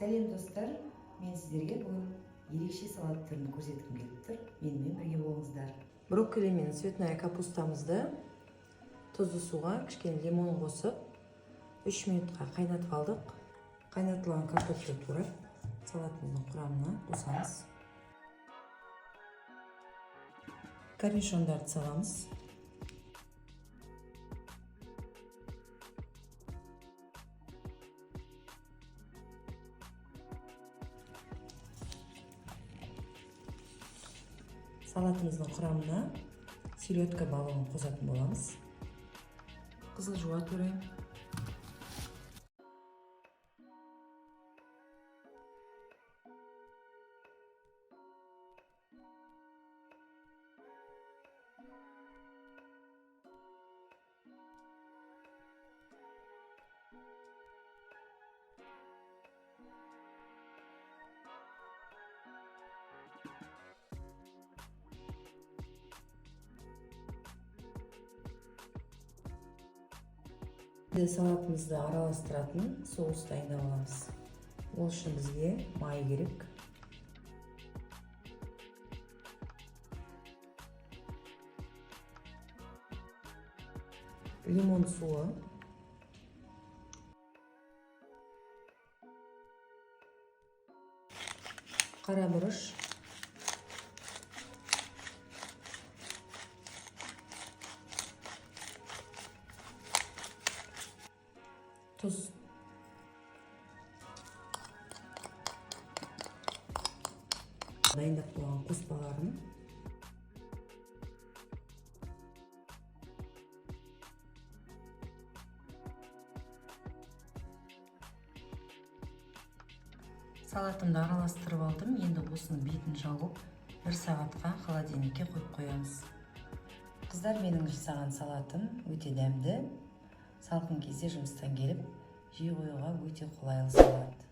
Сәлем достар, мен сіздерге бүгін ерекше салат түрін көрсеткім келіп тұр. Менімен бірге болыңыздар. Брокколи мен цветная капустамызды тұзды суға кішкене лимон қосып 3 минутқа қайнатып алдық. Қайнатылған картофель турап салатымыздың құрамына қосамыз. Корнишондарды саламыз. Салатымыздың құрамына селедка балығын қосатын боламыз. Қызыл жуа турайм. Салатымызды араластыратын соус дайындап аламыз. Ол үшін бізге май керек. Лимон суы. Қара бұрыш. Тұз. Дайындап қойған қоспаларын. Салатымды араластырып алдым. Енді осының бетін жауып 1 сағатқа холодильникке қойып қоямыз. Қыздар, менің жасаған салатым өте дәмді. Салқын кезде жұмыстан келіп жей қоюға өте қолайлы салат.